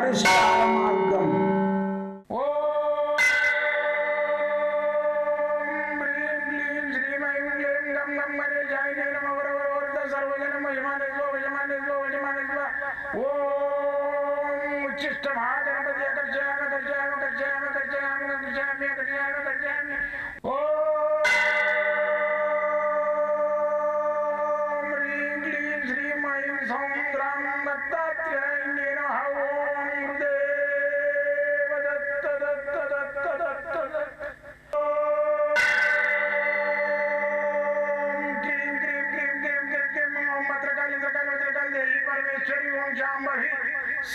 పరిష్కార మార్గం.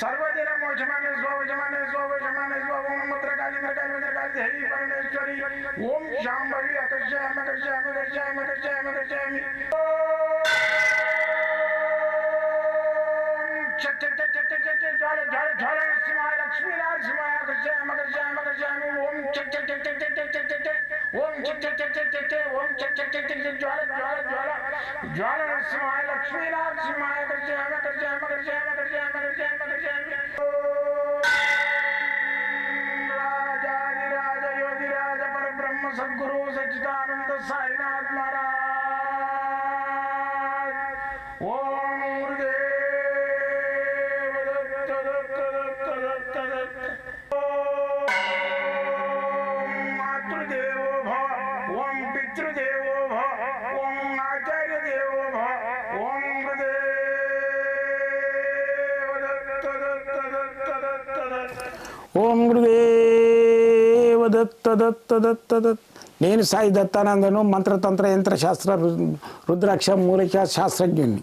सर्वदिन मोचमाने स्वजमाने स्वजमाने स्वम मत्रकाली मत्रकाली मत्रकाली देवी परमेश्वरी ओम शांभवी अकर्षयामि अकर्षयामि अकर्षयामि अकर्षयामि अकर्षयामि चट चट चट चट चट ज्वाल ज्वाल ज्वाल नरसिंहाय लक्ष्मी नरसिंहाय अकर्षयामि अकर्षयामि अकर्षयामि ओम चट चट चट चट चट चट चट ओम चट चट चट चट चट ओम चट चट चट चट ज्वाल ज्वाल ज्वाल ज्वाल नरसिंहाय लक्ष्मी नरसिंहाय अकर्षयामि अकर्षयामि अकर्षयामि अकर्षयामि अकर्षयामि अकर्षयामि राजाधिराज योगिराज परब्रह्म सद्गुरु सच्चिदानंद साईनाथ महाराज ओम गुरुदेव दत्त दत्त दत्त दत्त दत्त ओम मातृदेवो भव ओम पितृदेवो भव ओम आचार्य देवो भव ओम ఓం గురుదేవ దత్త దత్త దత్త దత్త. నేను సాయి దత్తానందను, మంత్రతంత్ర యంత్ర శాస్త్ర రుద్రాక్ష మూలిక శాస్త్రజ్ఞుడిని.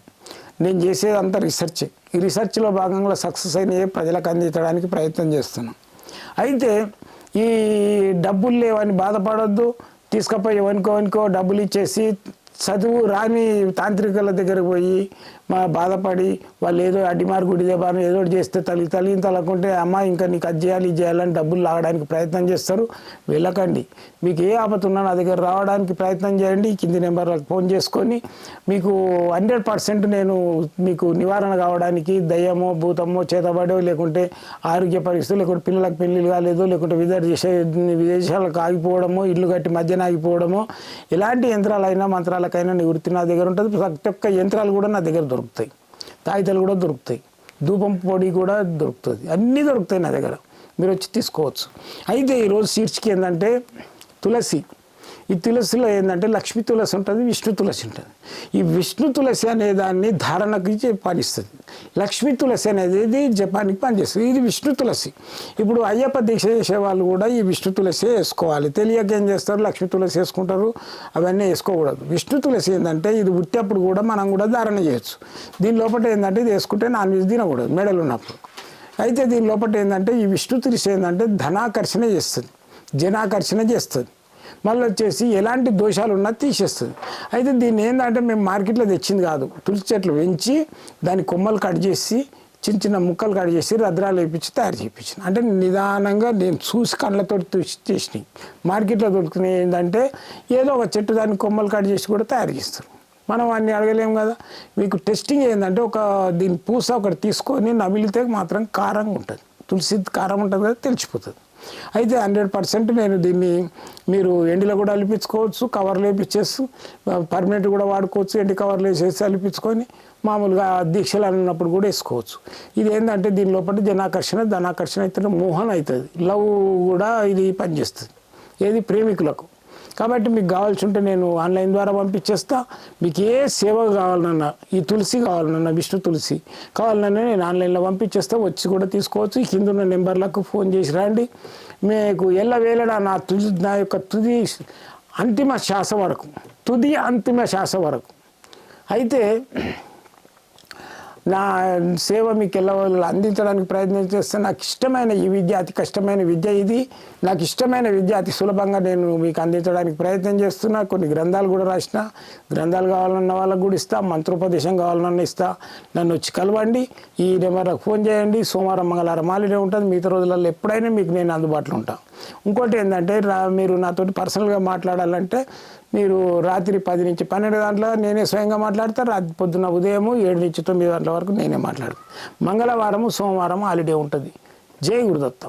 నేను చేసేదంతా రీసెర్చ్. ఈ రీసెర్చ్లో భాగంగా సక్సెస్ అయిన ప్రజలకు అందించడానికి ప్రయత్నం చేస్తున్నాం. అయితే ఈ డబ్బులు లేవని బాధపడొద్దు. తీసుకుపోయి ఎవరికో డబ్బులు ఇచ్చేసి చదువు రాని తాంత్రికుల దగ్గరకు పోయి బాధపడి వాళ్ళు ఏదో అడ్డిమారు గుడిదేబాను ఏదో చేస్తే తల్లిని తలకుంటే అమ్మ ఇంకా నీకు అది చేయాలి ఇది చేయాలని డబ్బులు లాగడానికి ప్రయత్నం చేస్తారు. వెళ్ళకండి. మీకు ఏ ఆపద ఉన్నా నా దగ్గర రావడానికి ప్రయత్నం చేయండి. కింది నెంబర్లకు ఫోన్ చేసుకొని మీకు 100% నేను మీకు నివారణ కావడానికి దయ్యమో భూతమో చేతబడో లేకుంటే ఆరోగ్య పరిస్థితులు లేకుంటే పిల్లలకు పెళ్ళిళ్ళు కాలేదో లేకుంటే విదేశాలకు ఆగిపోవడమో ఇల్లు కట్టి మధ్యన ఆగిపోవడమో ఎలాంటి యంత్రాలైనా మంత్రాలకైనా నివృత్తి నా దగ్గర ఉంటుంది. ప్రతి ఒక్క యంత్రాలు కూడా నా దగ్గర దొరుకుతాయి. తాయితలు కూడా దొరుకుతాయి. ధూపం పొడి కూడా దొరుకుతుంది. అన్నీ దొరుకుతాయి నా దగ్గర. మీరు వచ్చి తీసుకోవచ్చు. అయితే ఈరోజు శీర్షిక ఏంటంటే తులసి. ఈ తులసిలో ఏంటంటే లక్ష్మీ తులసి ఉంటుంది, విష్ణు తులసి ఉంటుంది. ఈ విష్ణు తులసి అనే దాన్ని ధారణకి పనిస్తుంది. లక్ష్మీ తులసి అనేది జపానికి పనిచేస్తుంది. ఇది విష్ణు తులసి. ఇప్పుడు అయ్యప్ప దీక్ష చేసే వాళ్ళు కూడా ఈ విష్ణు తులసి వేసుకోవాలి. తెలియక ఏం చేస్తారు, లక్ష్మీ తులసి వేసుకుంటారు. అవన్నీ వేసుకోకూడదు. విష్ణు తులసి ఏంటంటే ఇది ఉట్టేప్పుడు కూడా మనం కూడా ధారణ చేయొచ్చు. దీని లోపల ఏంటంటే ఇది వేసుకుంటే నాన్ వెజ్ తినకూడదు మెడలు ఉన్నప్పుడు. అయితే దీని లోపల ఏంటంటే ఈ విష్ణు తులసి ఏంటంటే ధనాకర్షణ చేస్తుంది, జనాకర్షణ చేస్తుంది. మళ్ళీ వచ్చేసి ఎలాంటి దోషాలు ఉన్నా తీసేస్తుంది. అయితే దీన్ని ఏంటంటే మేము మార్కెట్లో తెచ్చింది కాదు. తులసి చెట్లు పెంచి దాని కొమ్మలు కట్ చేసి చిన్న చిన్న ముక్కలు కట్ చేసి రద్రాలు వేయించి తయారు చేయించిన. అంటే నిదానంగా నేను చూసి కళ్ళతో చేసినాయి. మార్కెట్లో దొరుకుతున్నాయి ఏంటంటే ఏదో ఒక చెట్టు దాని కొమ్మలు కట్ చేసి కూడా తయారు చేస్తారు. మనం అన్నీ అడగలేము కదా. మీకు టెస్టింగ్ ఏంటంటే దీని పూస ఒకటి తీసుకొని నమిలితే మాత్రం కారంగా ఉంటుంది. తులసి కారం ఉంటుంది కదా, తెలిసిపోతుంది. అయితే 100% నేను దీన్ని మీరు ఎండిలో కూడా అలిపించుకోవచ్చు, కవర్లు వేపించేసి పర్మనెంట్ కూడా వాడుకోవచ్చు. ఎండి కవర్లు వేసేసి అలిపించుకొని మామూలుగా దీక్షలు అన్నప్పుడు కూడా వేసుకోవచ్చు. ఇది ఏంటంటే దీని లోపల జనాకర్షణ ధనాకర్షణ అవుతుంది, మోహన్ అవుతుంది, లవ్ కూడా ఇది పనిచేస్తుంది. ఏది ప్రేమికులకు. కాబట్టి మీకు కావాల్సి ఉంటే నేను ఆన్లైన్ ద్వారా పంపించేస్తా. మీకు ఏ సేవ కావాలన్నా, ఈ తులసి కావాలన్నా, విష్ణు తులసి కావాలన్నా నేను ఆన్లైన్లో పంపించేస్తా. వచ్చి కూడా తీసుకోవచ్చు. ఈ కింద ఉన్న నెంబర్లకు ఫోన్ చేసి రండి. మీకు ఎల్లవేళ నా యొక్క తుది అంతిమ శ్వాస వరకు అయితే నా సేవ మీకు ఎల్లవేళ అందించడానికి ప్రయత్నం చేస్తే నాకు ఇష్టమైన ఈ విద్య అతి కష్టమైన విద్య. ఇది నాకు ఇష్టమైన విద్య అతి సులభంగా నేను మీకు అందించడానికి ప్రయత్నం చేస్తున్నా. కొన్ని గ్రంథాలు కూడా రాసిన. గ్రంథాలు కావాలన్న వాళ్ళకు కూడా ఇస్తా, మంత్రోపదేశం కావాలన్నా ఇస్తా. నన్ను వచ్చి కలవండి. ఈ నెంబర్కి ఫోన్ చేయండి. సోమవారం మంగళవారం హాలిడే ఉంటుంది. మిగతా రోజులలో ఎప్పుడైనా మీకు నేను అందుబాటులో ఉంటాను. ఇంకోటి ఏంటంటే మీరు నాతోటి పర్సనల్గా మాట్లాడాలంటే మీరు రాత్రి 10 నుంచి 12 గంటల నేనే స్వయంగా మాట్లాడతాను. రాత్రి పొద్దున్న ఉదయం 7 నుంచి 9 గంటల వరకు నేనే మాట్లాడతాను. మంగళవారము సోమవారం హాలిడే ఉంటుంది. జై గురుదత్త.